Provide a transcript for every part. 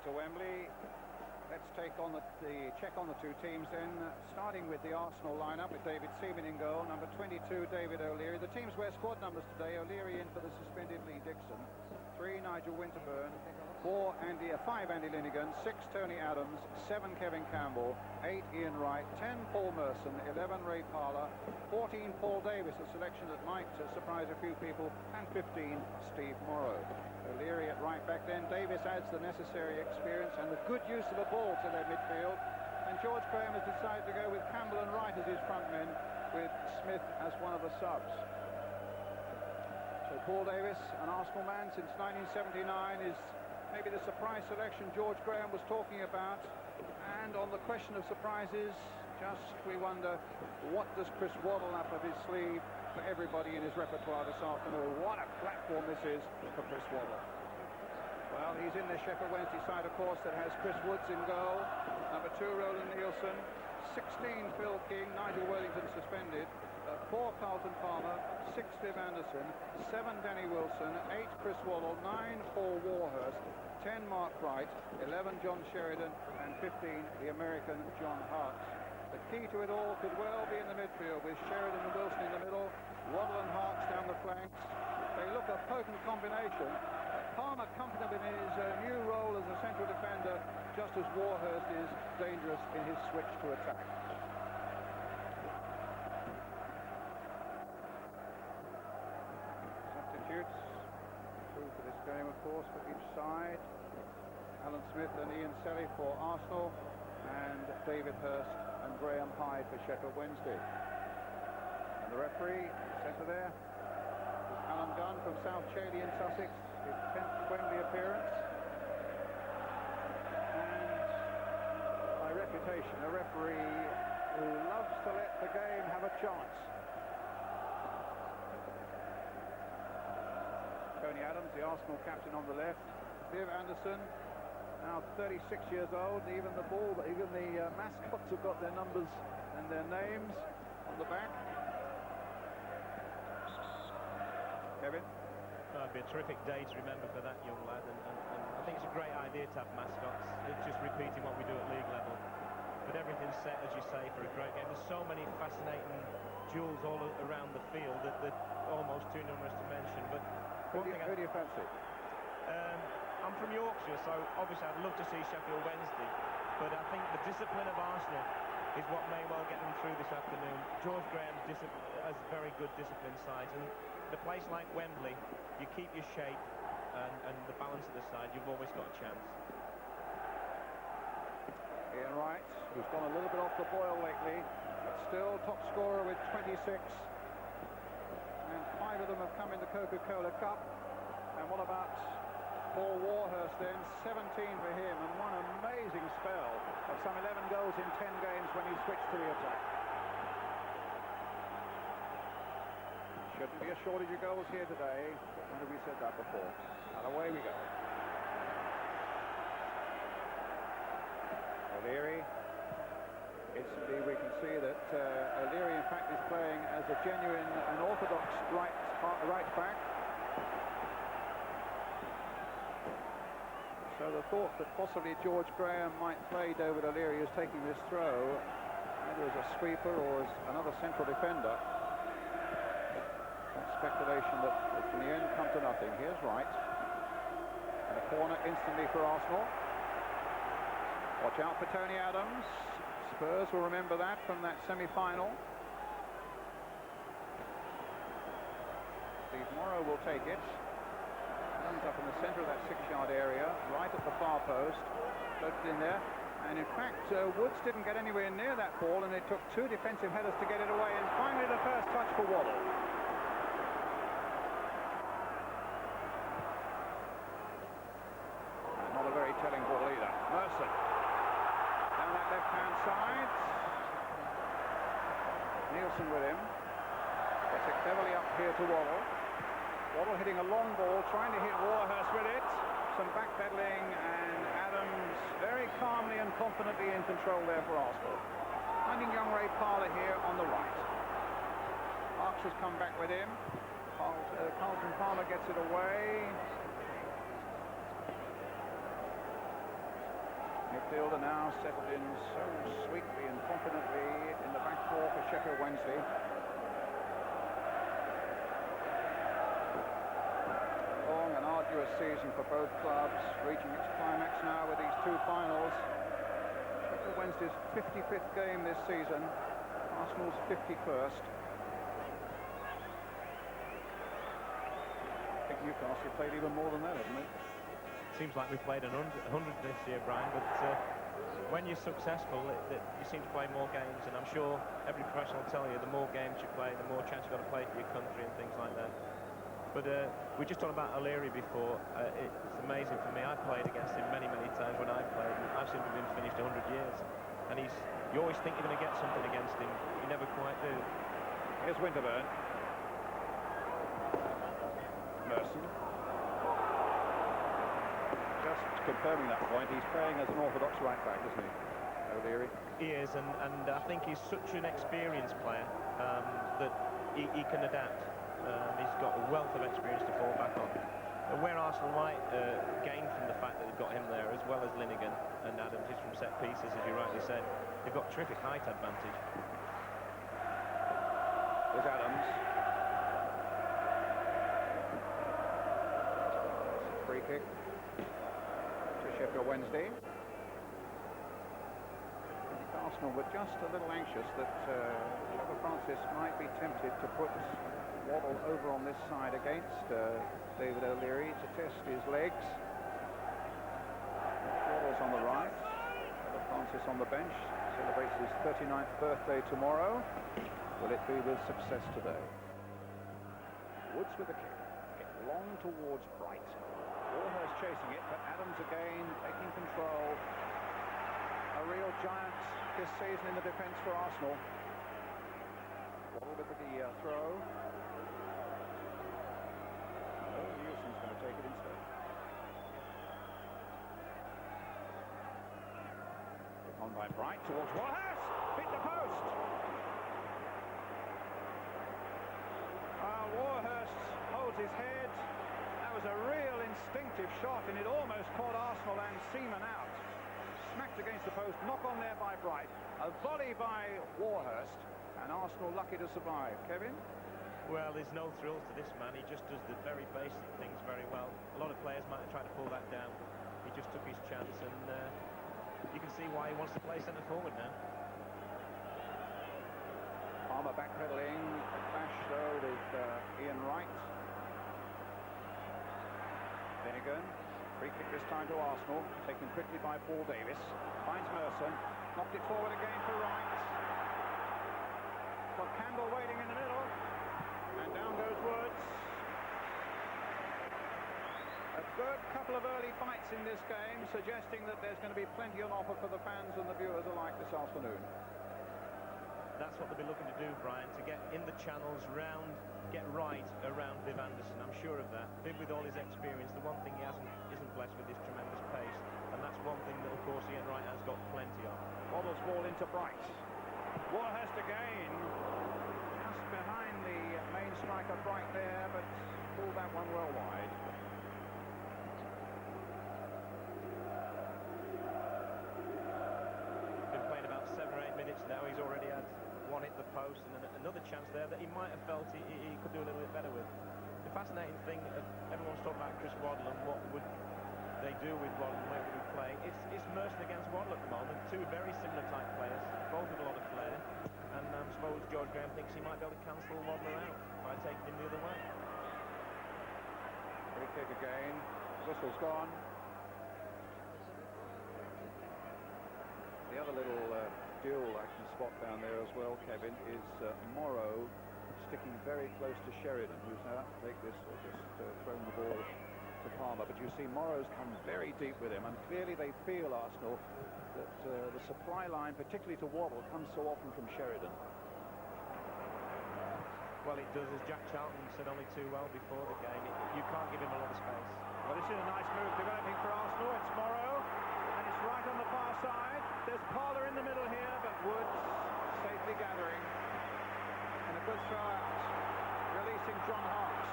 to Wembley. Let's check on the two teams then, starting with the Arsenal lineup with David Seaman in goal, number 22 David O'Leary. The teams wear squad numbers today. O'Leary in for the suspended Lee Dixon, 3 Nigel Winterburn, 5 Andy Linnigan, 6 Tony Adams, 7 Kevin Campbell, 8 Ian Wright, 10 Paul Merson, 11 Ray Parlour, 14 Paul Davis, a selection that might surprise a few people, and 15 Steve Morrow. O'Leary at right back then. Davis adds the necessary experience and the good use of the ball to their midfield. And George Graham has decided to go with Campbell and Wright as his front men, with Smith as one of the subs. So Paul Davis, an Arsenal man since 1979, is maybe the surprise selection George Graham was talking about. And on the question of surprises, we wonder, what does Chris Waddle up of his sleeve for everybody in his repertoire this afternoon? What a platform this is for Chris Waddle. Well, he's in the Sheffield Wednesday side, of course, that has Chris Woods in goal, number 2 Roland Nielsen, 16 Phil King, Nigel Worthington suspended, 4 Carlton Palmer, 6 Viv Anderson, 7 Danny Wilson, 8 Chris Waddle, 9 Paul Warhurst, 10 Mark Wright, 11 John Sheridan, and 15 the American John Hart. The key to it all could well be in the midfield, with Sheridan and Wilson in the middle, Waddle and Harks down the flanks. They look a potent combination. Palmer comfortable in his new role as a central defender, just as Warhurst is dangerous in his switch to attack. Substitutes, 2 for this game, of course, for each side. Alan Smith and Ian Selly for Arsenal, and David Hurst and Graham Hyde for Sheffield Wednesday. And the referee, centre there, is Alan Gunn from South Chailey in Sussex, his 10th Wembley appearance. And by reputation, a referee who loves to let the game have a chance. Tony Adams, the Arsenal captain, on the left. Viv Anderson, now 36 years old. Even the mascots have got their numbers and their names on the back. Kevin? It'd be a terrific day to remember for that young lad, and I think it's a great idea to have mascots. It's just repeating what we do at league level. But everything's set, as you say, for a great game. There's so many fascinating jewels all around the field that they're almost too numerous to mention. But who do you fancy? I'm from Yorkshire, so obviously I'd love to see Sheffield Wednesday, but I think the discipline of Arsenal is what may well get them through this afternoon. George Graham has very good disciplined sides, and the place like Wembley, you keep your shape and the balance of the side, you've always got a chance. Ian Wright, who's gone a little bit off the boil lately, but still top scorer with 26, and 5 of them have come in the Coca-Cola Cup. And what about Paul Warhurst then? 17 for him, and one amazing spell of some 11 goals in 10 games when he switched to the attack. Shouldn't be a shortage of goals here today. When have we said that before? And away we go. O'Leary. Instantly we can see that O'Leary in fact is playing as a genuine and orthodox right back. So the thought that possibly George Graham might play David O'Leary as taking this throw, either as a sweeper or as another central defender. Speculation that in the end come to nothing. Here's Wright. And a corner instantly for Arsenal. Watch out for Tony Adams. Spurs will remember that from that semi-final. Steve Morrow will take it. Adams up in the centre of that 6-yard area, right at the far post. Floated in there. And in fact, Woods didn't get anywhere near that ball, and it took 2 defensive headers to get it away. And finally the first touch for Waddle. Telling ball either. Merson down that left-hand side. Nielsen with him. Gets it cleverly up here to Waddle. Waddle hitting a long ball, trying to hit Warhurst with it. Some backpedaling, and Adams very calmly and confidently in control there for Arsenal. Finding young Ray Parlour here on the right. Harks has come back with him. Carlton Palmer gets it away. Midfielder now settled in so sweetly and confidently in the back four for Sheffield Wednesday. Long and arduous season for both clubs, reaching its climax now with these two finals. Sheffield Wednesday's 55th game this season, Arsenal's 51st. I think Newcastle played even more than that, haven't they? Seems like we played 100 this year, Brian, but when you're successful, you seem to play more games, and I'm sure every professional will tell you the more games you play, the more chance you've got to play for your country and things like that. But we just talked about O'Leary before. It's amazing for me. I've played against him many, many times when I've played, and I've simply been finished 100 years. And you always think you're going to get something against him. You never quite do. Here's Winterburn. Merson. Just confirming that point, he's playing as an orthodox right back, isn't he, O'Leary? He is, and I think he's such an experienced player that he can adapt. He's got a wealth of experience to fall back on. And where Arsenal might gain from the fact that they've got him there, as well as Linnigan and Adams, is from set pieces, as you rightly said. They've got terrific height advantage. There's Adams. Free kick to Sheffield Wednesday. Arsenal were just a little anxious that Trevor Francis might be tempted to put Waddle over on this side against David O'Leary to test his legs. Waddle's on the right, Trevor Francis on the bench, celebrates his 39th birthday tomorrow. Will it be with success today? Woods with the kick, long towards Bright. Warhurst chasing it, but Adams again taking control. A real giant this season in the defence for Arsenal. Waddle with the throw. Oh, Nielsen's going to take it instead. On by Bright towards Warhurst. Hit the post. Warhurst holds his head. That was a real instinctive shot, and it almost caught Arsenal and Seaman out. Smacked against the post, knock on there by Bright. A volley by Warhurst, and Arsenal lucky to survive. Kevin? Well, there's no thrills to this man. He just does the very basic things very well. A lot of players might have tried to pull that down. He just took his chance, and you can see why he wants to play centre forward now. Palmer backpedaling, a clash though with Ian Wright. Finnegan, free kick this time to Arsenal, taken quickly by Paul Davis. Finds Merson, knocked it forward again for Wright. Got Campbell waiting in the middle, and down goes Woods. A good couple of early fights in this game, suggesting that there's going to be plenty on offer for the fans and the viewers alike this afternoon. That's what they'll be looking to do, Brian, to get in the channels round, get right around Viv Anderson. I'm sure of that. Viv, with all his experience, the one thing he isn't blessed with is tremendous pace, and that's one thing that, of course, Ian Wright has got plenty of. Waddle's ball into Bright. Warhurst again, just behind the main striker Bright there, but pulled that one well wide. Been playing about 7 or 8 minutes now. He's already had one hit the post and another chance there that he might have felt he could do a little bit better with. The fascinating thing, everyone's talking about Chris Waddle and what would they do with Waddle and where would he play. It's Merson against Waddle at the moment, two very similar type players, both with a lot of flair, and I suppose George Graham thinks he might be able to cancel Waddle out by taking him the other way. Free kick again, whistle's gone. The other little duel I can spot down there as well, Kevin, is Morrow sticking very close to Sheridan, who's now out to take this, or just thrown the ball to Palmer. But you see Morrow's come very deep with him, and clearly they feel, Arsenal, that the supply line, particularly to Waddle, comes so often from Sheridan. Well, it does, as Jack Charlton said only too well before the game. You can't give him a lot of space. Well, this is a nice move developing for Arsenal. It's Morrow, and it's right on the far side. There's Parler in the middle here, but Woods safely gathering. And a good throw out, releasing John Hawks.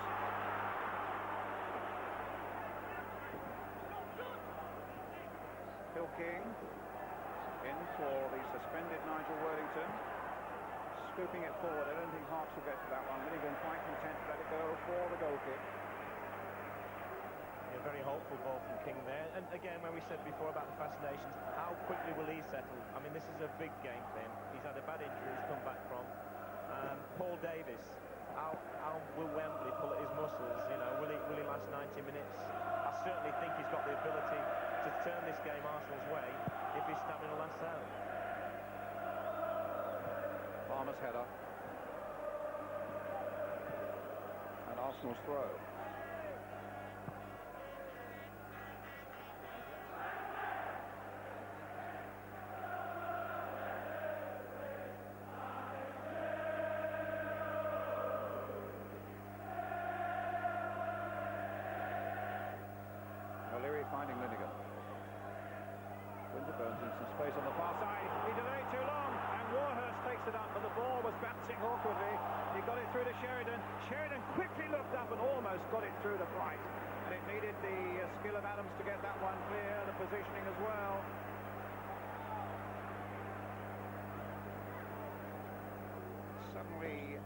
He'll King. In for the suspended Nigel Worthington. Scooping it forward. I don't think Harks will get to that one. Milligan quite content to let it go for the goal kick. A very hopeful ball from King there. And again, when we said before about the fascinations, how quickly will he settle? I mean, this is a big game for him. He's had a bad injury he's come back from. Paul Davis, how will Wembley pull at his muscles? You know, will he last 90 minutes? I certainly think he's got the ability to turn this game Arsenal's way if his stamina lasts out. Palmer's header. And Arsenal's throw. Finding Linnigan. Winterburn in some space on the far side. He delayed too long, and Warhurst takes it up, but the ball was bouncing awkwardly. He got it through to Sheridan. Sheridan quickly looked up and almost got it through to Bright. And it needed the skill of Adams to get that one clear, the positioning as well. Suddenly,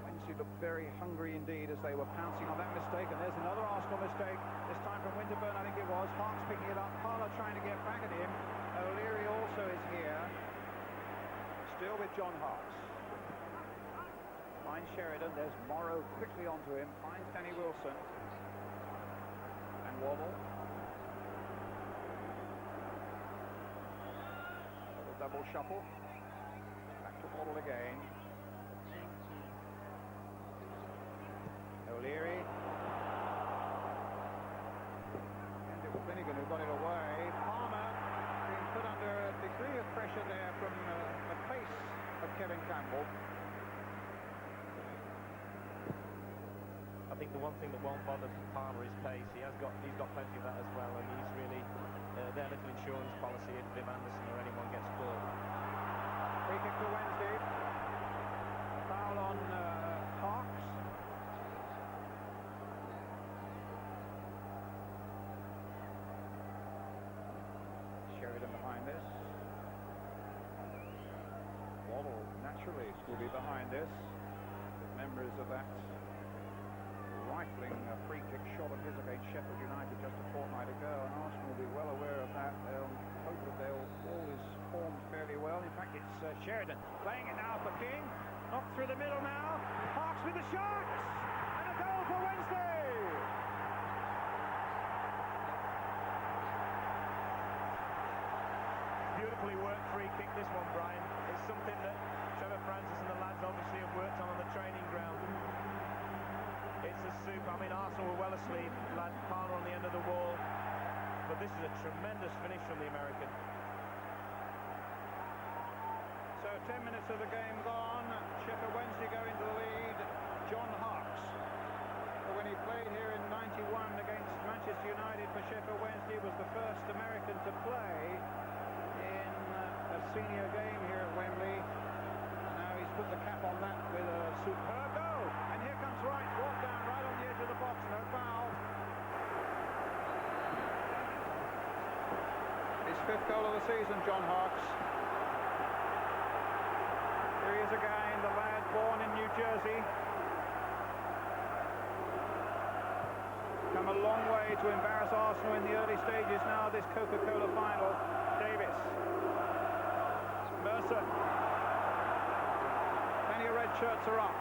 Wednesday looked very hungry indeed as they were pouncing on that mistake, and there's another Arsenal mistake, this time from Winterburn, I think it was. Harks picking it up, Parlour trying to get back at him. O'Leary also is here, still with John Harks. Finds Sheridan, there's Morrow quickly onto him, finds Danny Wilson. And Waddle. Double shuffle. Back to Waddle again. O'Leary. And it was Finnegan who got it away. Palmer being put under a degree of pressure there from the pace of Kevin Campbell. I think the one thing that won't bother Palmer is pace. He's got plenty of that as well, and he's really their little insurance policy if Vim Anderson or anyone gets caught. Free kick to Wednesday. Foul on Harks. Sheridan behind this. Waddle naturally will be behind this. Members of that rifling free kick shot of his against Sheffield United just a fortnight ago, and Arsenal will be well aware of that. They'll hope that they'll always form fairly well. In fact, it's Sheridan playing it now for King. Knocked through the middle now. Harks with the shot! And a goal for Wednesday! Beautifully worked free kick, this one, Brian. It's something that Trevor Francis and the lads obviously have worked on the training ground. It's a super. I mean, Arsenal were well asleep. Lad Palmer on the end of the wall. But this is a tremendous finish from the American. So 10 minutes of the game gone. Sheffield Wednesday go into the lead. John Harks, when he played here in '91 against Manchester United for Sheffield Wednesday, was the first American to play in a senior game here at Wembley. Now he's put the cap on that with a superb goal. And here comes Wright, walk down right on the edge of the box, no foul. His fifth goal of the season, John Harks. Here he is again, the lad born in New Jersey. Come a long way to embarrass Arsenal in the early stages now, this Coca-Cola final. Davis. Mercer. Plenty of red shirts are up.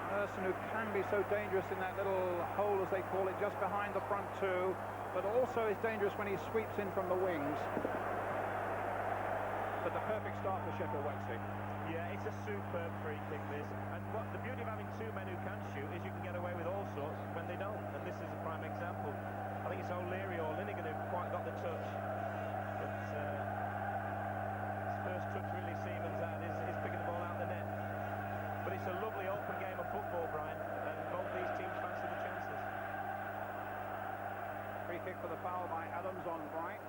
Merson, who can be so dangerous in that little hole, as they call it, just behind the front two, but also is dangerous when he sweeps in from the wings. But the perfect start for Sheffield Wednesday. Yeah, it's a superb free kick, this. And what the beauty of having two men who can shoot is you can get away with all sorts when they don't. And this is a prime example. I think it's O'Leary or Linnigan who quite got the touch. But his first touch really Siemens had is picking the ball out of the net. But it's a lovely open game of football, Brian, and both these teams fancy the chances. Free kick for the foul by Adams on Bright.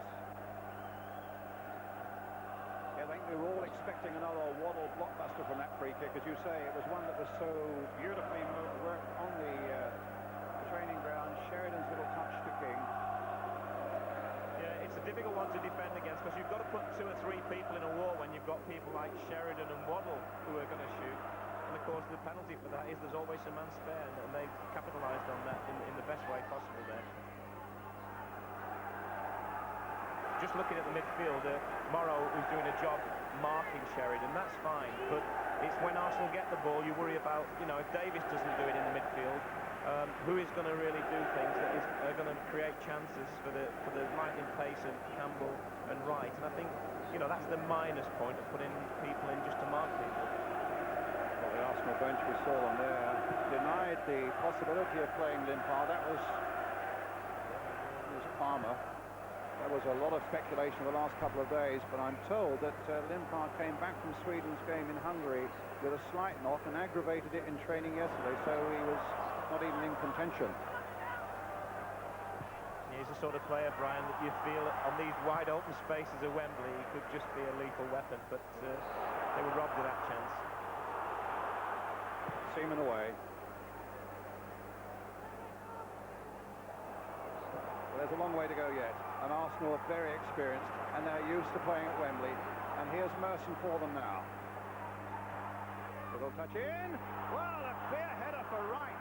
I think we were all expecting another Waddle blockbuster from that free kick. As you say, it was one that was so beautifully worked on the training ground. Sheridan's little touch to King. one to defend against, because you've got to put 2 or 3 people in a wall when you've got people like Sheridan and Waddle who are going to shoot. And of course the penalty for that is there's always a man spare, and they capitalised on that in the best way possible there. Just looking at the midfield, Morrow is doing a job marking Sheridan, that's fine, but it's when Arsenal get the ball you worry about, you know, if Davis doesn't do it in the midfield, who is going to really do things that is going to create chances for the lightning pace of Campbell and Wright. And I think, you know, that's the minus point of putting people in just to mark people. Well, the Arsenal bench, we saw them there, denied the possibility of playing Limpar. That was Palmer. There was a lot of speculation the last couple of days, but I'm told that Limpar came back from Sweden's game in Hungary with a slight knock and aggravated it in training yesterday, so he was not even in contention. He's the sort of player, Brian, that you feel on these wide open spaces of Wembley he could just be a lethal weapon, but they were robbed of that chance. Seaman away. Well, there's a long way to go yet, and Arsenal are very experienced and they're used to playing at Wembley, and here's Merson for them now. Little touch in, well, a clear header for Wright,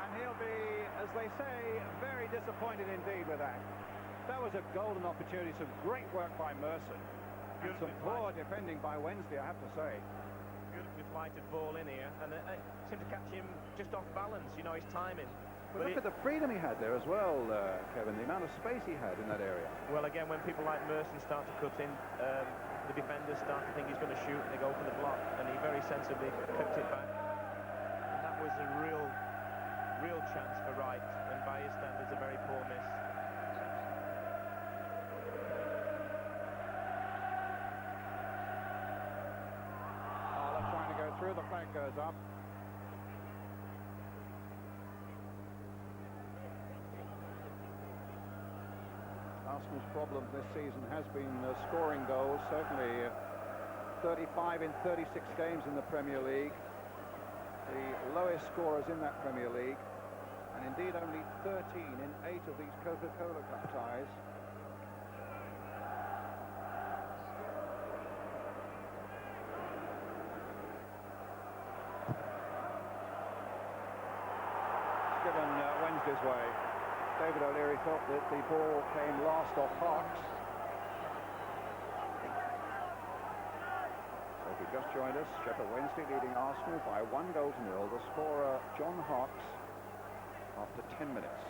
and he'll be, as they say, very disappointed indeed with that. That was a golden opportunity, some great work by Merson, and some poor defending by Wednesday, I have to say. Beautifully flighted ball in here, and it seemed to catch him just off balance, you know, his timing. But look at the freedom he had there as well, Kevin, the amount of space he had in that area. Well, again, when people like Merson start to cut in, the defenders start to think he's going to shoot, and they go for the block, and he very sensibly clipped it back. And that was a real chance for Wright, and by his standards, a very poor miss. Oh, they're trying to go through, the flag goes up. Arsenal's problem this season has been scoring goals, certainly 35 in 36 games in the Premier League, the lowest scorers in that Premier League, and indeed only 13 in 8 of these Coca-Cola Cup ties. It's given Wednesday's way. David O'Leary thought that the ball came last off Hawks. So if you just joined us, Sheffield Wednesday leading Arsenal by 1-0. The scorer, John Hawks, after 10 minutes.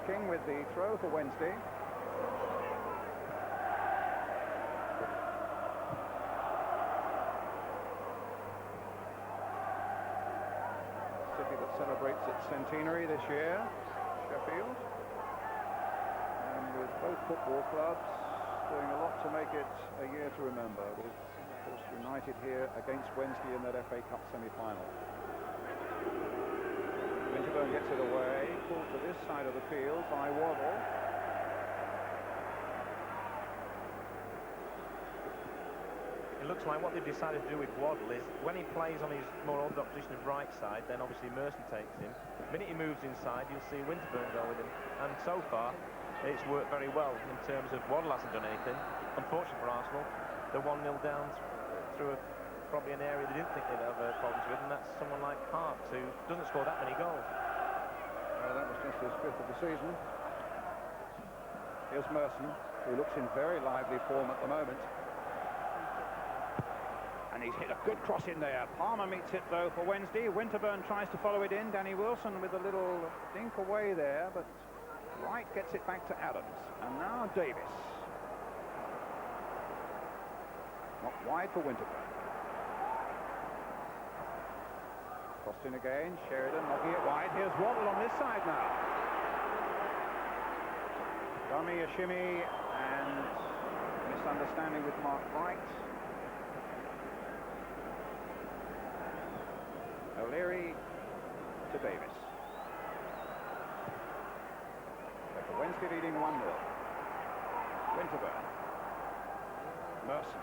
King with the throw for Wednesday. Celebrates its centenary this year, Sheffield, and with both football clubs doing a lot to make it a year to remember, with, of course, United here against Wednesday in that FA Cup semi-final. Winterburn gets it away, pulled to this side of the field by Waddle. It looks like what they've decided to do with Waddle is when he plays on his more orthodox position of right side, then obviously Merson takes him. The minute he moves inside, you'll see Winterburn go with him, and so far it's worked very well in terms of Waddle hasn't done anything. Unfortunately for Arsenal, they're 1-0 down through probably an area they didn't think they'd have problems with, and that's someone like Parks, who doesn't score that many goals. That was just his 5th of the season. Here's Merson, who looks in very lively form at the moment. And he's hit a good cross in there. Palmer meets it, though, for Wednesday. Winterburn tries to follow it in. Danny Wilson with a little dink away there, but Wright gets it back to Adams. And now Davis. Not wide for Winterburn. Crossed in again. Sheridan knocking it wide. Here's Waddle on this side now. Dummy, a shimmy, and misunderstanding with Mark Wright. O'Leary to Davis. For Wednesday leading 1-0. Winterburn. Merson.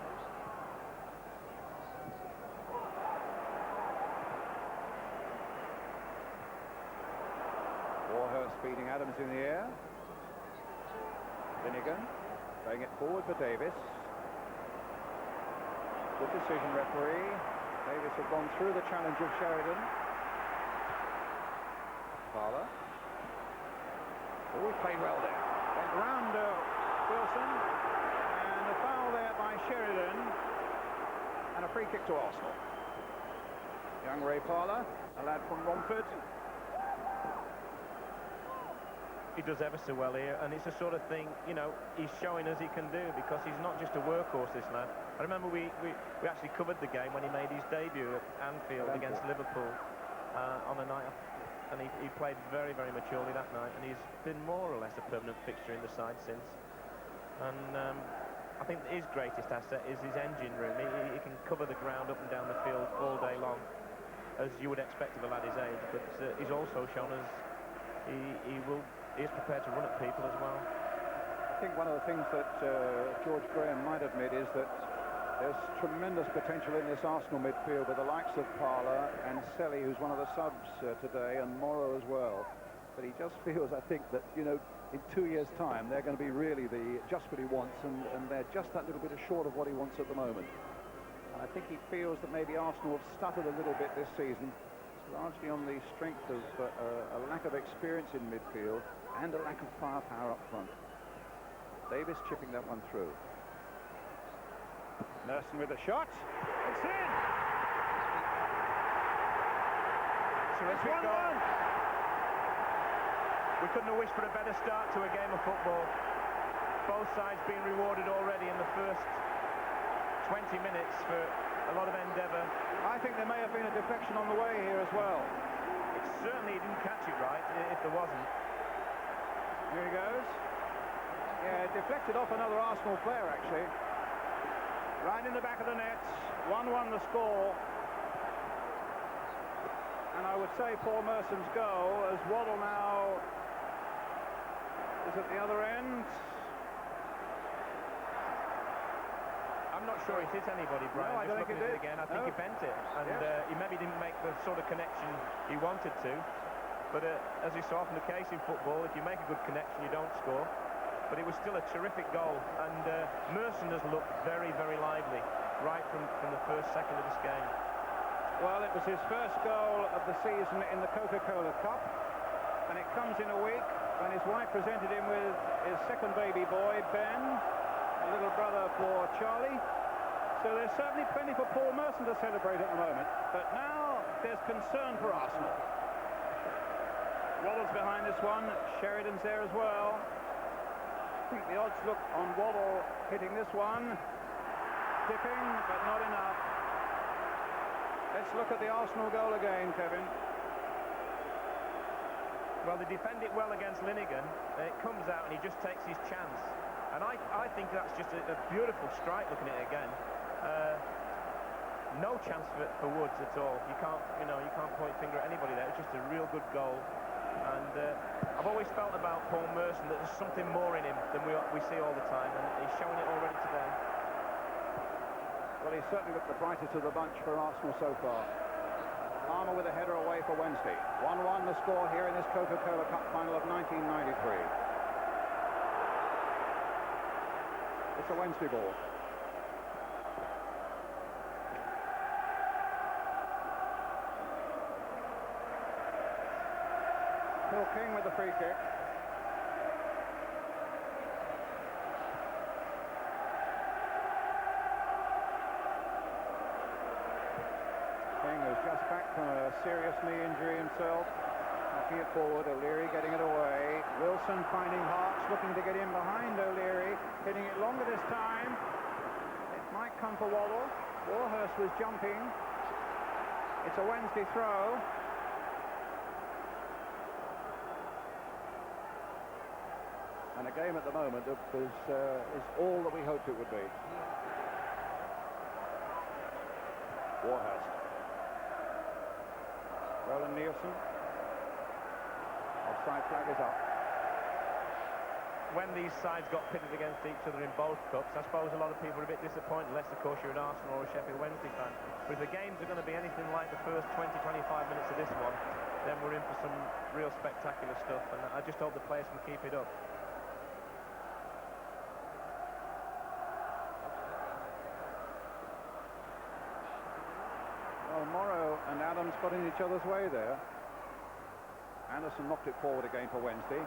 Hurst beating Adams in the air. Finnegan playing it forward for Davis. Good decision, referee. Davis had gone through the challenge of Sheridan. Parler. Oh, he played well there. Went round Wilson. And a foul there by Sheridan. And a free kick to Arsenal. Young Ray Parler, a lad from Romford. He does ever so well here, and it's the sort of thing, you know, he's showing us he can do, because he's not just a workhorse, this lad. I remember we actually covered the game when he made his debut at Anfield against Liverpool on a night, and he played very, very maturely that night, and he's been more or less a permanent fixture in the side since. And I think his greatest asset is his engine room. He can cover the ground up and down the field all day long, as you would expect of a lad his age, but he's also shown us he is prepared to run at people as well. I think one of the things that George Graham might admit is that there's tremendous potential in this Arsenal midfield with the likes of Parler and Selly, who's one of the subs today, and Morrow as well. But he just feels, I think, that, you know, in 2 years' time, they're going to be really just what he wants, and they're just that little bit short of what he wants at the moment. And I think he feels that maybe Arsenal have stuttered a little bit this season, largely on the strength of a lack of experience in midfield and a lack of firepower up front. Davis chipping that one through. Merson with a shot. It's in! Terrific goal. We couldn't have wished for a better start to a game of football. Both sides being rewarded already in the first 20 minutes for a lot of endeavour. I think there may have been a deflection on the way here as well. Certainly he didn't catch it right, if there wasn't. Here he goes. Yeah, deflected off another Arsenal player, actually. Right in the back of the net. 1-1 the score. And I would say Paul Merson's goal, as Waddle now is at the other end. I'm not sure it hit anybody, Brian. No, I don't think it did. Again, I think he bent it, and he maybe didn't make the sort of connection he wanted to. But as is so often the case in football, if you make a good connection, you don't score. But it was still a terrific goal, and Merson has looked very, very lively right from the first second of this game. Well, it was his first goal of the season in the Coca-Cola Cup, and it comes in a week when his wife presented him with his second baby boy, Ben, a little brother for Charlie. So there's certainly plenty for Paul Merson to celebrate at the moment, but now there's concern for Arsenal. Waddle's behind this one, Sheridan's there as well. I think the odds look on Waddle hitting this one. Dipping, but not enough. Let's look at the Arsenal goal again, Kevin. Well, they defend it well against Linnigan, and it comes out and he just takes his chance. And I think that's just a beautiful strike, looking at it again. No chance for Woods at all. You can't point finger at anybody there. It's just a real good goal. And I've always felt about Paul Merson that there's something more in him than we see all the time, and he's showing it already today. Well, he's certainly looked the brightest of the bunch for Arsenal so far. Palmer with a header away for Wednesday. 1-1 the score here in this Coca-Cola Cup final of 1993. It's a Wednesday ball. Phil King with the free kick. King was just back from a serious knee injury himself. Knocking it forward, O'Leary getting it away. Wilson finding Harks, looking to get in behind O'Leary. Hitting it longer this time. It might come for Waddle. Warhurst was jumping. It's a Wednesday throw. And a game at the moment is all that we hoped it would be. Warhurst. Roland Nielsen. Offside flag is up. When these sides got pitted against each other in both cups, I suppose a lot of people are a bit disappointed, unless of course you're an Arsenal or a Sheffield Wednesday fan. But if the games are going to be anything like the first 20-25 minutes of this one, then we're in for some real spectacular stuff, and I just hope the players can keep it up. Well, Morrow and Adams got in each other's way there. Anderson knocked it forward again for Wednesday.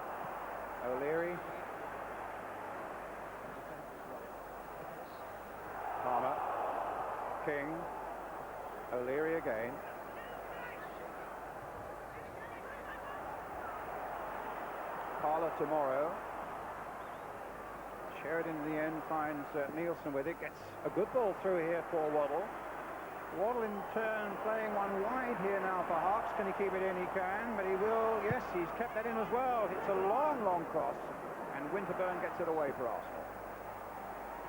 O'Leary. Palmer. King. O'Leary again. Parlour to Morrow. Sheridan in the end finds Nielsen with it. Gets a good ball through here for Waddle. Waddle in turn playing one wide here now for Harks. Can he keep it in? He can, but he will. Yes, he's kept that in as well. It's a long, long cross, and Winterburn gets it away for Arsenal.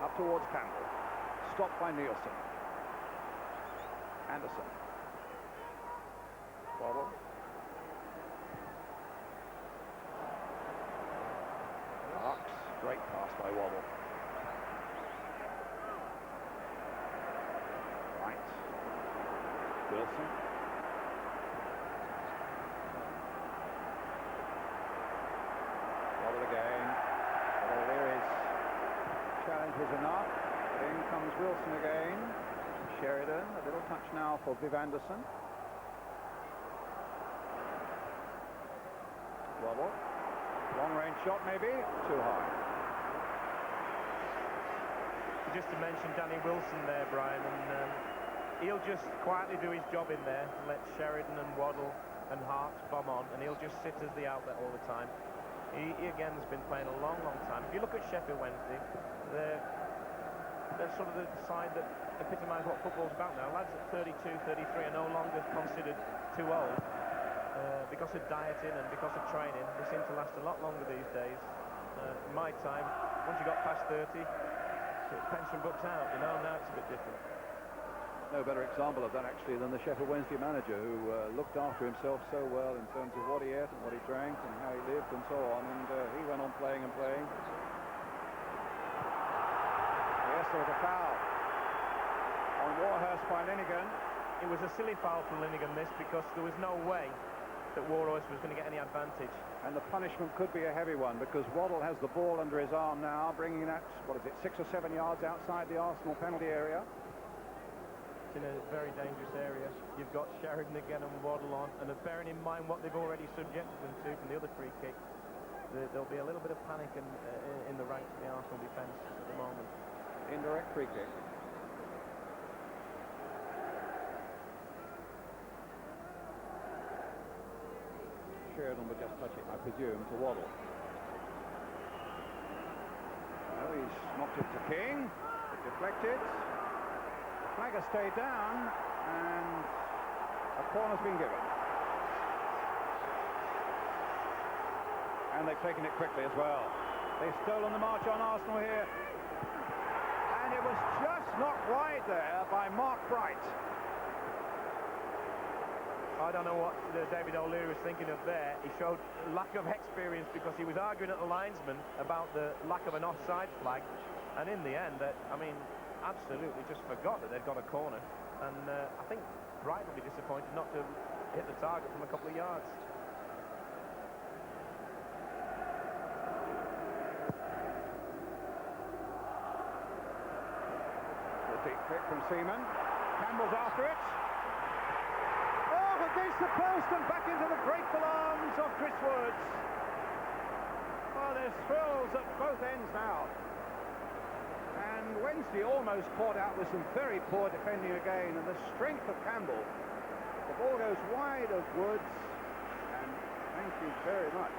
Up towards Campbell. Stopped by Nielsen. Anderson. Waddle. Harks. Great pass by Waddle. Right. Wilson. Waddle again. O'Leary's challenge was enough. In comes Wilson again. Sheridan. A little touch now for Viv Anderson. Waddle. Long range shot maybe. Too high. Just to mention Danny Wilson there, Brian, and he'll just quietly do his job in there, let Sheridan and Waddle and Harks bomb on, and he'll just sit as the outlet all the time. He again has been playing a long, long time. If you look at Sheffield Wednesday, they're sort of the side that epitomise what football's about now. Lads at 32, 33 are no longer considered too old because of dieting and because of training. They seem to last a lot longer these days. In my time, once you got past 30, pension books out, you know, now it's a bit different. No better example of that actually than the Sheffield Wednesday manager, who looked after himself so well in terms of what he ate and what he drank and how he lived and so on, and he went on playing and playing. Yes, there was a foul on Warhurst by Linnigan. It was a silly foul for Linnigan, this, because there was no way that Warhurst was going to get any advantage. And the punishment could be a heavy one, because Waddle has the ball under his arm now, bringing that, what is it, 6 or 7 yards outside the Arsenal penalty area. It's in a very dangerous area. You've got Sheridan again and Waddle on, and bearing in mind what they've already subjected them to from the other free kick, there'll be a little bit of panic in the ranks of the Arsenal defence at the moment. Indirect free kick. Sheridan would just touch it, I presume, to Waddle. Oh, he's knocked it to King. It deflected. The flag has stayed down, and a corner's been given. And they've taken it quickly as well. They've stolen the march on Arsenal here. And it was just not wide there by Mark Bright. I don't know what David O'Leary was thinking of there. He showed lack of experience because he was arguing at the linesman about the lack of an offside flag, and in the end, I mean, absolutely just forgot that they'd got a corner. And I think Bright will be disappointed not to hit the target from a couple of yards. A deep kick from Seaman. Campbell's after it. Against the post and back into the grateful arms of Chris Woods. Well, there's thrills at both ends now. And Wednesday almost caught out with some very poor defending again, and the strength of Campbell. The ball goes wide of Woods, and thank you very much.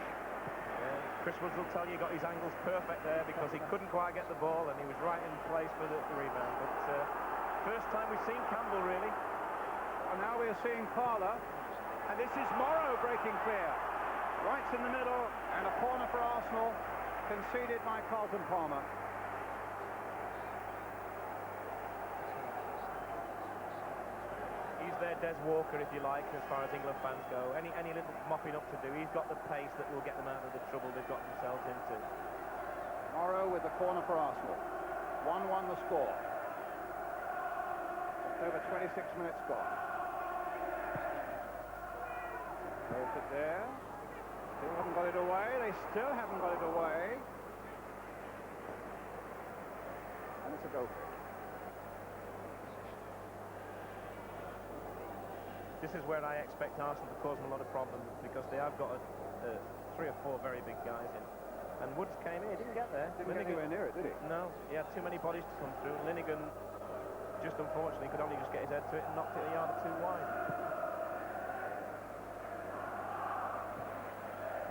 Chris Woods will tell you he got his angles perfect there because he couldn't quite get the ball, and he was right in place for the rebound. But first time we've seen Campbell, really. And now we're seeing Parlour, and this is Morrow breaking clear. Right in the middle, and a corner for Arsenal, conceded by Carlton Palmer. He's their Des Walker, if you like, as far as England fans go. Any little mopping up to do, he's got the pace that will get them out of the trouble they've got themselves into. Morrow with the corner for Arsenal. 1-1 the score. Just over 26 minutes gone. There's it there. Still haven't got it away. They still haven't got it away. And it's a goal kick. This is where I expect Arsenal to cause them a lot of problems, because they have got 3 or 4 very big guys in. And Woods came in, he didn't get there. Didn't get anywhere near it, did he? No, he had too many bodies to come through. Linnigan, just unfortunately, could only just get his head to it and knocked it a yard or 2 wide.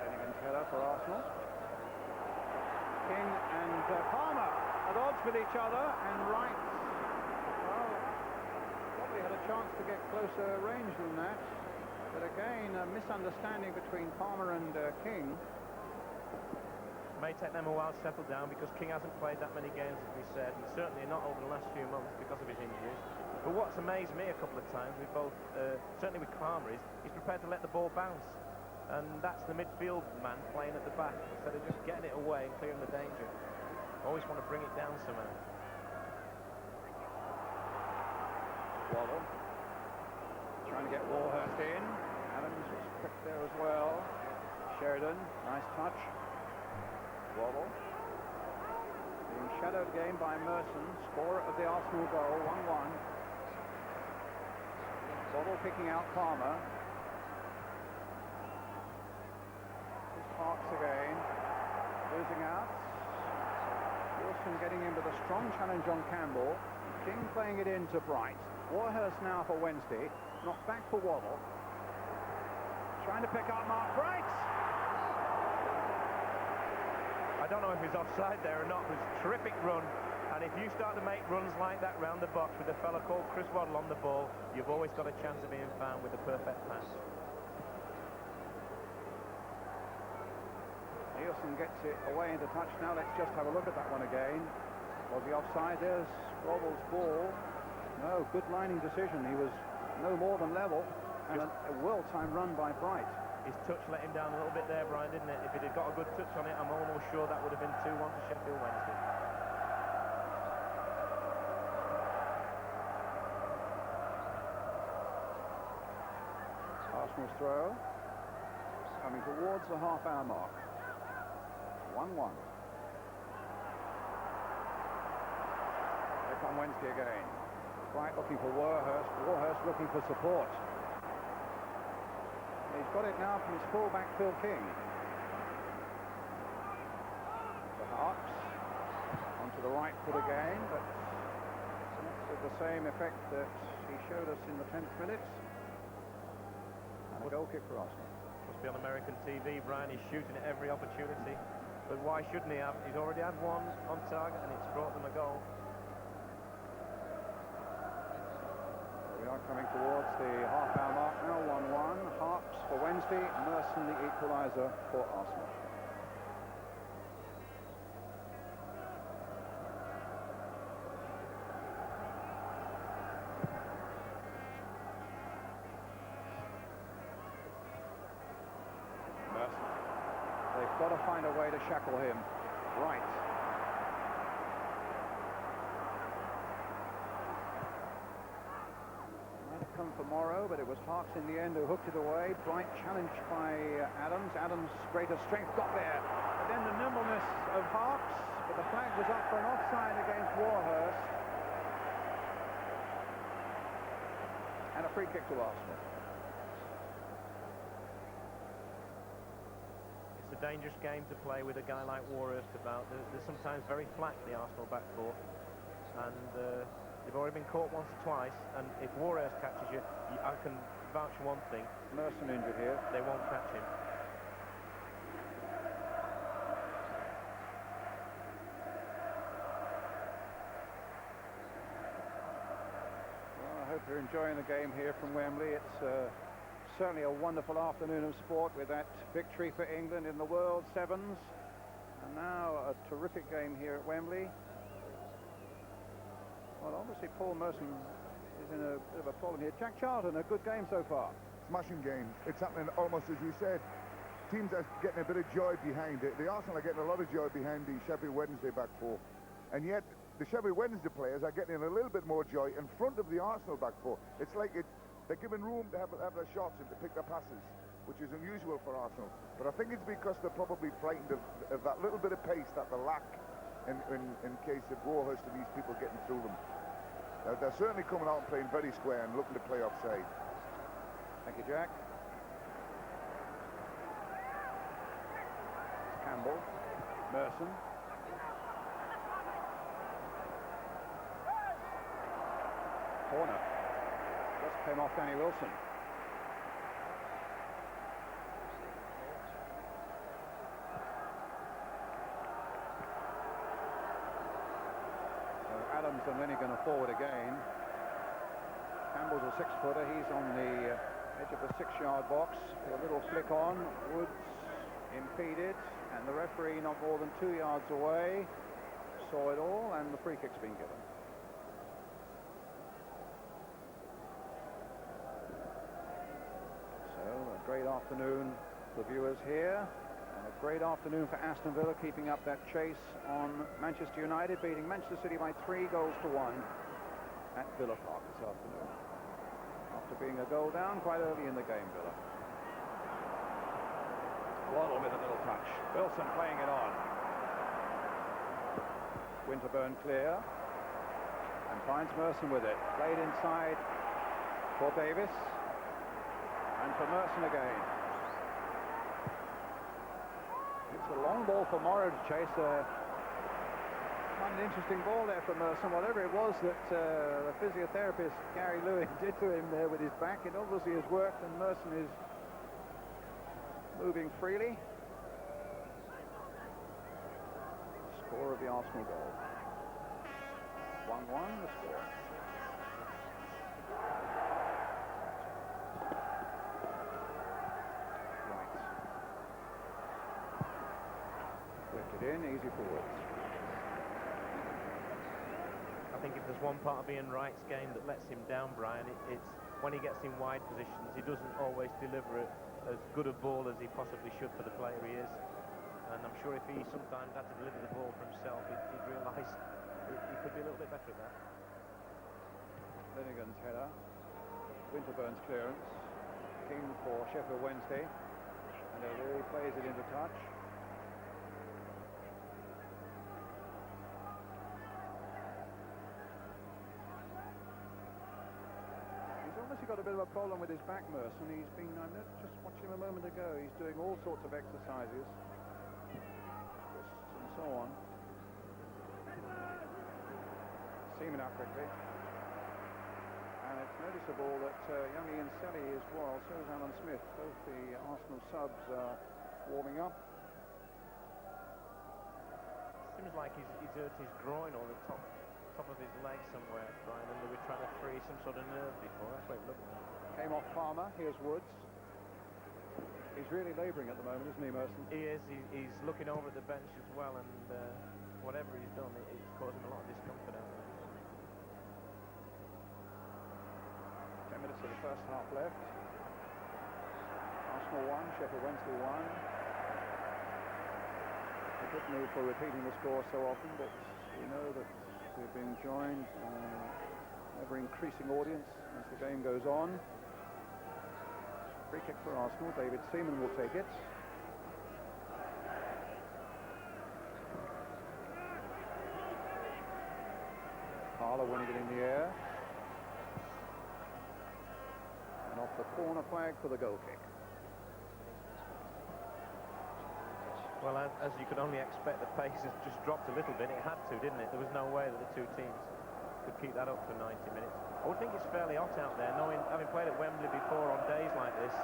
Linnigan's header for Arsenal. King and Palmer at odds with each other, and Wright, well, probably had a chance to get closer range than that. But again, a misunderstanding between Palmer and King. May take them a while to settle down, because King hasn't played that many games, as we said, and certainly not over the last few months because of his injuries. But what's amazed me a couple of times with both, certainly with Palmer, is he's prepared to let the ball bounce. And that's the midfield man playing at the back, instead of just getting it away and clearing the danger. Always want to bring it down somehow. Waddle trying to get Warhurst in. Adams was quick there as well. Sheridan, nice touch. Waddle being shadowed again by Merson, scorer of the Arsenal goal, 1-1. Waddle picking out Palmer. Here's Parks again, losing out. Wilson getting in with a strong challenge on Campbell. King playing it into Bright. Warhurst now for Wednesday. Knocked back for Waddle. Trying to pick up Mark Bright. I don't know if he's offside there or not. It was a terrific run, and if you start to make runs like that round the box with a fella called Chris Waddle on the ball, you've always got a chance of being found with a perfect pass. Nielsen gets it away into touch now. Let's just have a look at that one again. Was he offside? There's Waddle's ball. No, good lining decision. He was no more than level, and a well-timed run by Bright. His touch let him down a little bit there, Brian, didn't it? If he'd have got a good touch on it, I'm almost sure that would have been 2-1 to Sheffield Wednesday. Arsenal's throw coming towards the half-hour mark. 1-1. Here come Wednesday again. Bright looking for Warhurst. Warhurst looking for support. He's got it now from his full-back Phil King. To Harps. Onto the right foot again, but not with the same effect that he showed us in the 10th minute. And a goal kick for Arsenal. Must be on American TV, Brian. He's shooting at every opportunity. But why shouldn't he have? He's already had one on target, and it's brought them a goal. We are coming towards the half-hour mark now, 1-1. Harps for Wednesday, Merson the equaliser for Arsenal. Merson. They've got to find a way to shackle him. Right. Come for Morrow, but it was Harps in the end who hooked it away. Bright challenged by Adams. Adams' greater strength got there. But then the nimbleness of Harps, but the flag was up for an offside against Warhurst. And a free kick to Arsenal. It's a dangerous game to play with a guy like Warhurst about. They're sometimes very flat, the Arsenal back four. And they've already been caught once or twice, and if Warhurst catches you, I can vouch for one thing. Merson injured here. They won't catch him. Well, I hope you're enjoying the game here from Wembley. It's certainly a wonderful afternoon of sport with that victory for England in the World Sevens. And now a terrific game here at Wembley. Well, obviously Paul Merson is in a bit of a problem here. Jack Charlton, a good game so far. Smashing game. It's happening almost as you said. Teams are getting a bit of joy behind it. The Arsenal are getting a lot of joy behind the Sheffield Wednesday back four. And yet, the Sheffield Wednesday players are getting a little bit more joy in front of the Arsenal back four. It's like they're given room to have their shots and to pick their passes. which is unusual for Arsenal. But I think it's because they're probably frightened of that little bit of pace that they lack in case of Warhurst and these people getting through them. They're certainly coming out and playing very square and looking to play offside. Thank you, Jack. Campbell, Merson. Corner. Just came off Danny Wilson. So Adams and then going to forward again. Campbell's a 6-footer. He's on the edge of the 6-yard box. A little flick on. Woods impeded, and the referee not more than 2 yards away saw it all, and the free kick's been given. So a great afternoon for viewers here, and a great afternoon for Aston Villa, keeping up that chase on Manchester United, beating Manchester City by 3-1 at Villa Park this afternoon, after being a goal down quite early in the game. Villa. Waddle with a little touch. Wilson playing it on. Winterburn clear. And finds Merson with it. Played inside for Davis. And for Merson again. It's a long ball for Morrow to chase. Quite an interesting ball there for Merson. Whatever it was that the physiotherapist Gary Lewin did to him there with his back, it obviously has worked, and Merson is moving freely. Score of the Arsenal goal. 1-1 the score. Right. Whipped it in, easy forwards. I think if there's one part of Ian Wright's game that lets him down, Brian, it's when he gets in wide positions, he doesn't always deliver it as good a ball as he possibly should for the player he is, and I'm sure if he sometimes had to deliver the ball for himself, he'd realise he could be a little bit better at that. Linnigan's header, Winterburn's clearance, King for Sheffield Wednesday, and O'Leary plays it into touch. He's got a bit of a problem with his back, Merson. He's been, I just watched him a moment ago, he's doing all sorts of exercises, twists and so on. Seaming up quickly. And it's noticeable that young Ian Selly is well, so is Alan Smith. Both the Arsenal subs are warming up. Seems like he's hurt his groin or the top of his leg somewhere, Brian, and they were trying to free some sort of nerve before. That's what it looked like. Came off Palmer. Here's Woods. He's really labouring at the moment, isn't he, Merson? He is. He's looking over at the bench as well, and whatever he's done, it's causing him a lot of discomfort out there. 10 minutes of the first half left. Arsenal 1, Sheffield Wednesday 1. A good move for repeating the score so often, but we know that we've been joined by an ever-increasing audience as the game goes on. Free kick for Arsenal. David Seaman will take it. Parler winning it in the air. And off the corner flag for the goal kick. Well, as you could only expect, the pace has just dropped a little bit. It had to, didn't it? There was no way that the two teams could keep that up for 90 minutes. I would think it's fairly hot out there, knowing, having played at Wembley before on days like this,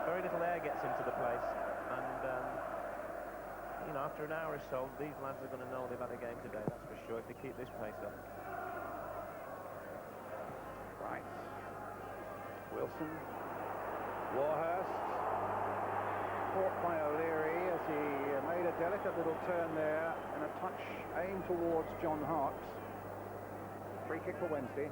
very little air gets into the place. And, you know, after an hour or so, these lads are going to know they've had a game today, that's for sure, if they keep this pace up. Right. Wilson. Warhurst. Caught by O'Leary as he made a delicate little turn there and a touch aimed towards John Harkes. Free kick for Wednesday.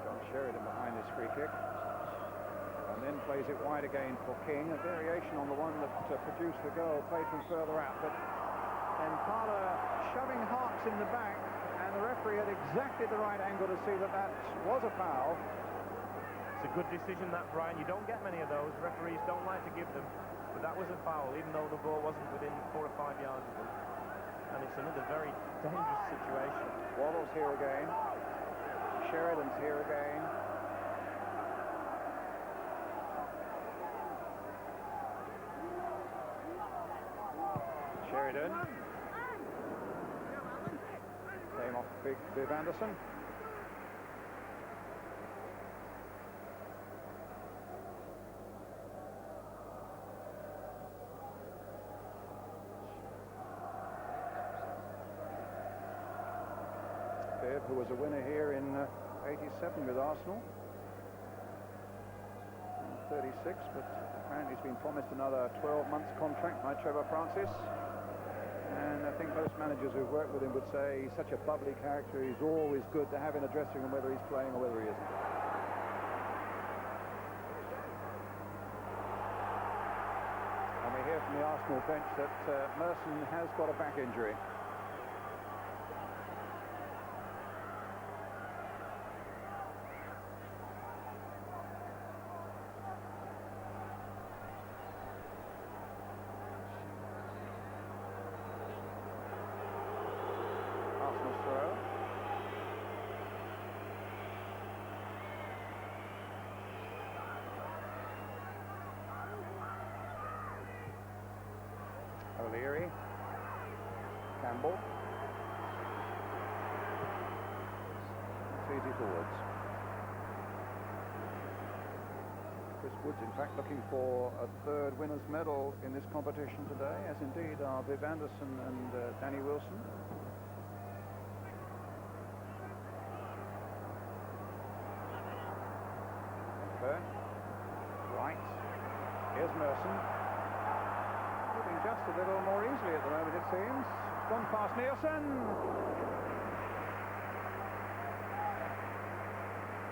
John Sheridan behind this free kick. And then plays it wide again for King. A variation on the one that produced the goal, played from further out. But and Parler shoving Harks in the back, and the referee had exactly the right angle to see that that was a foul. It's a good decision that, Brian. You don't get many of those. Referees don't like to give them, but that was a foul, even though the ball wasn't within 4 or 5 yards of them. And it's another very dangerous situation. Waddle's here again. Sheridan's here again. Sheridan. Came off big Viv Anderson. Viv, who was a winner here in 87 with Arsenal. 36, but apparently he's been promised another 12 months contract by Trevor Francis. And I think most managers who've worked with him would say he's such a bubbly character, he's always good to have in a dressing room, whether he's playing or whether he isn't. And we hear from the Arsenal bench that Merson has got a back injury. O'Leary, Campbell. It's easy forwards. Chris Woods, in fact, looking for a third winners' medal in this competition today, as indeed are Viv Anderson and Danny Wilson. Okay. Right. Here's Merson. Moving just a little more easily at the moment, it seems. It's gone past Nielsen.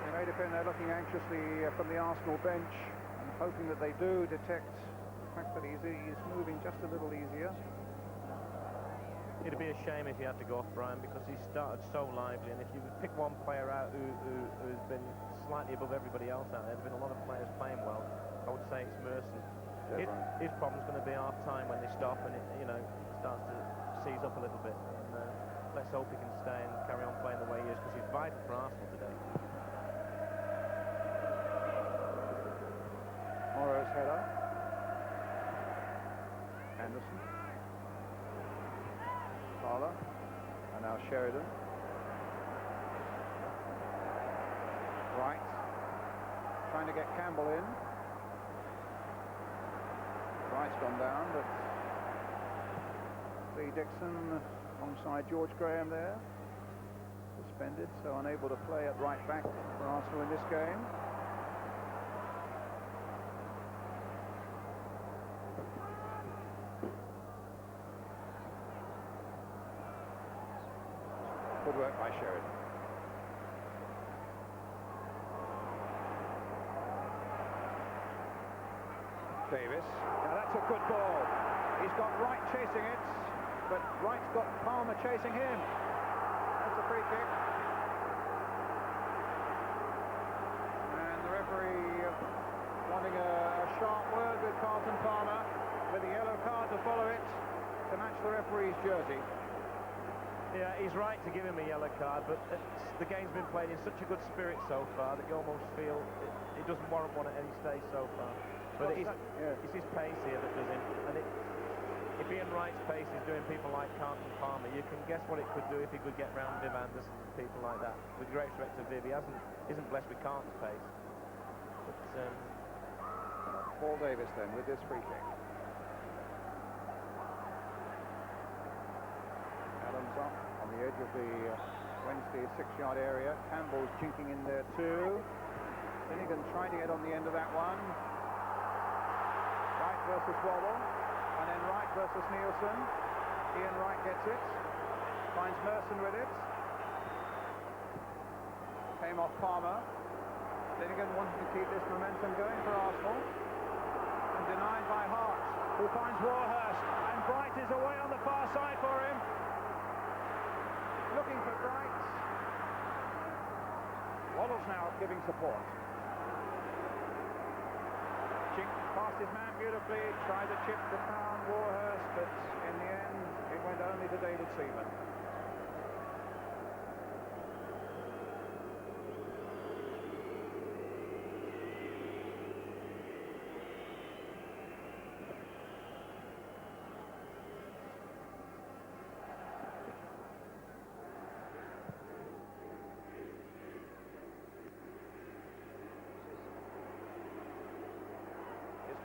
They may have been there looking anxiously from the Arsenal bench and hoping that they do detect the fact that he's moving just a little easier. It'd be a shame if he had to go off, Brian, because he started so lively, and if you pick one player out who's been slightly above everybody else out there, there's been a lot of players playing well. I would say it's Merson. His problem's going to be half time when they stop and it starts to seize up a little bit. And let's hope he can stay and carry on playing the way he is, because he's vital for Arsenal today. Morrow's header. Anderson. Parler. And now Sheridan. Right. Trying to get Campbell in. Wright's gone down, but Lee Dixon alongside George Graham there. Suspended, so unable to play at right back for Arsenal in this game. Good work by Sheridan. Davis. Now that's a good ball. He's got Wright chasing it, but Wright's got Palmer chasing him. That's a free kick. And the referee wanting a sharp word with Carlton Palmer, with a yellow card to follow it to match the referee's jersey. Yeah, he's right to give him a yellow card, but the game's been played in such a good spirit so far that you almost feel it doesn't warrant one at any stage so far. But it's his pace here that does him. And if Ian Wright's pace is doing people like Carlton Palmer, you can guess what it could do if he could get round Viv Anderson and people like that. With great respect to Viv, he isn't blessed with Carlton's pace. But Paul Davis then with this free kick. Adams up on the edge of the Wednesday 6-yard area. Campbell's jinking in there too. Finnegan trying to get on the end of that one. Wright versus Waddle, and then Wright versus Nielsen. Ian Wright gets it, finds Merson with it. Came off Palmer. Finnegan wanted to keep this momentum going for Arsenal. and denied by Hart, who finds Warhurst, and Bright is away on the far side for him. Looking for Bright. Waddle's now giving support. Chink passed his man beautifully, tried to chip the crown Warhurst, but in the end it went only to David Seaman.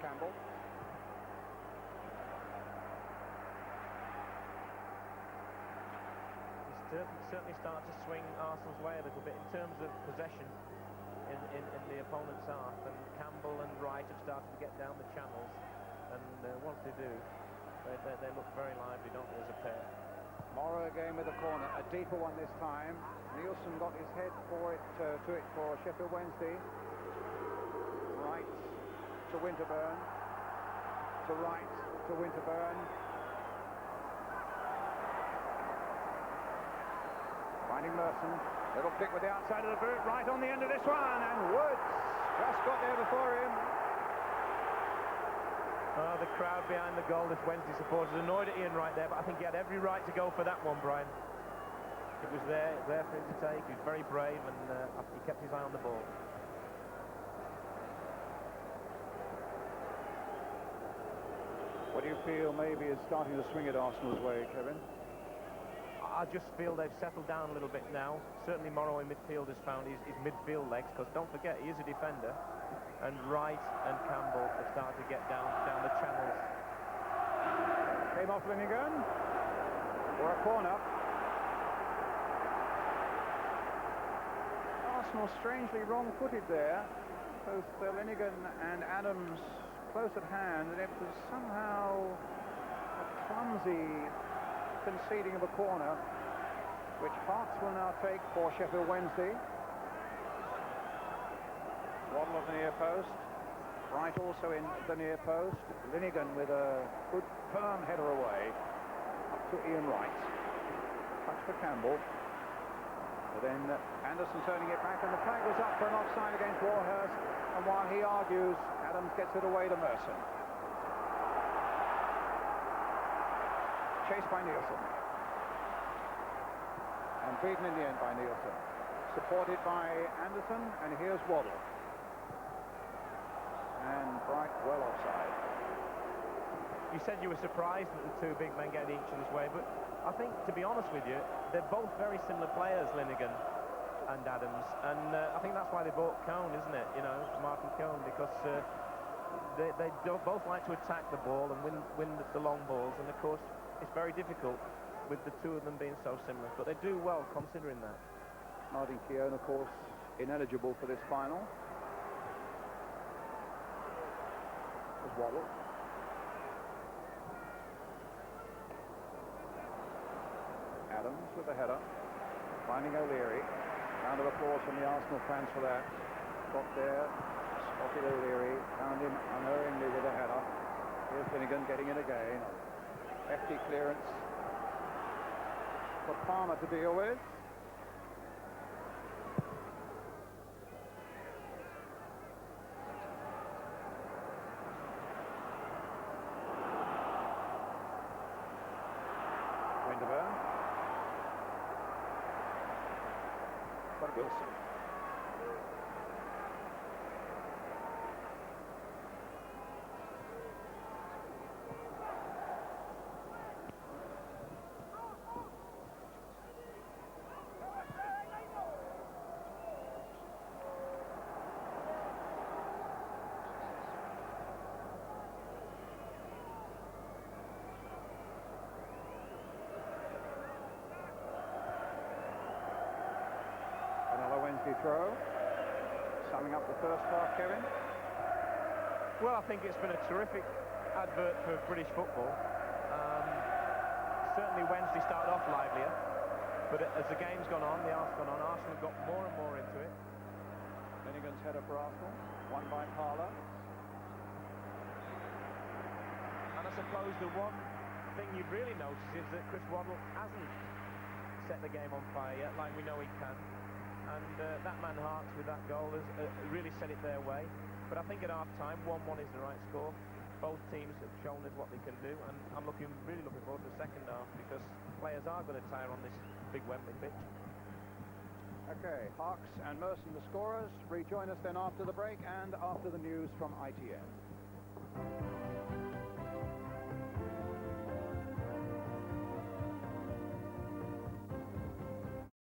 Campbell. He's certainly started to swing Arsenal's way a little bit in terms of possession in the opponent's half, and Campbell and Wright have started to get down the channels, and once they do, they look very lively, don't they, as a pair. Morrow again with a corner, a deeper one this time. Nielsen got his head for it to it for Sheffield Wednesday. Wright to Winterburn, to Wright, to Winterburn. Finding Merson, little flick with the outside of the boot, right on the end of this one, and Woods just got there before him. The crowd behind the goal, this Wednesday supporters, annoyed at Ian Wright there, but I think he had every right to go for that one, Brian. It was there for him to take. He was very brave, and he kept his eye on the ball. What do you feel maybe is starting to swing at Arsenal's way, Kevin? I just feel they've settled down a little bit now. Certainly Morrow in midfield has found his midfield legs, because don't forget, he is a defender. And Wright and Campbell have started to get down the channels. Came off Linnigan for a corner. Arsenal strangely wrong-footed there. Both Linnigan and Adams close at hand, and it was somehow a clumsy conceding of a corner, which Hearts will now take for Sheffield Wednesday. Waddle of the near post, Wright also in the near post, Linnigan with a good firm header away up to Ian Wright. Touch for Campbell, but then Anderson turning it back, and the flag was up for an offside against Warhurst, and while he argues, Adams gets it away to Merson. Chased by Nielsen. And beaten in the end by Nielsen. Supported by Anderson, and here's Waddle. And Bright well offside. You said you were surprised that the two big men get each other's way, but I think, to be honest with you, they're both very similar players, Linnigan and Adams, and I think that's why they bought Cohn, isn't it? You know, Martin Cohn, because they both like to attack the ball and win the long balls, and of course it's very difficult with the two of them being so similar, but they do well considering that. Martin Keown, of course, ineligible for this final. There's Waddle. Adams with the header, finding O'Leary. Round of applause from the Arsenal fans for that. Got there, spotted O'Leary, found him unerringly with a header. Here's Finnegan getting it again. Hefty clearance for Palmer to deal with. Winterburn. For Wilson. Throw. Summing up the first half, Kevin. Well, I think it's been a terrific advert for British football. Certainly Wednesday started off livelier, but as the game's gone on, the art's gone on, Arsenal got more and more into it. Finnegan's header for Arsenal, won by Parler. suppose the one thing you'd really notice is that Chris Waddle hasn't set the game on fire yet, like we know he can. And that man Harks with that goal has really set it their way. But I think at half-time, 1-1 is the right score. Both teams have shown us what they can do, and I'm really looking forward to the second half, because players are going to tire on this big Wembley pitch. Okay, Harks and Merson the scorers. Rejoin us then after the break and after the news from ITN.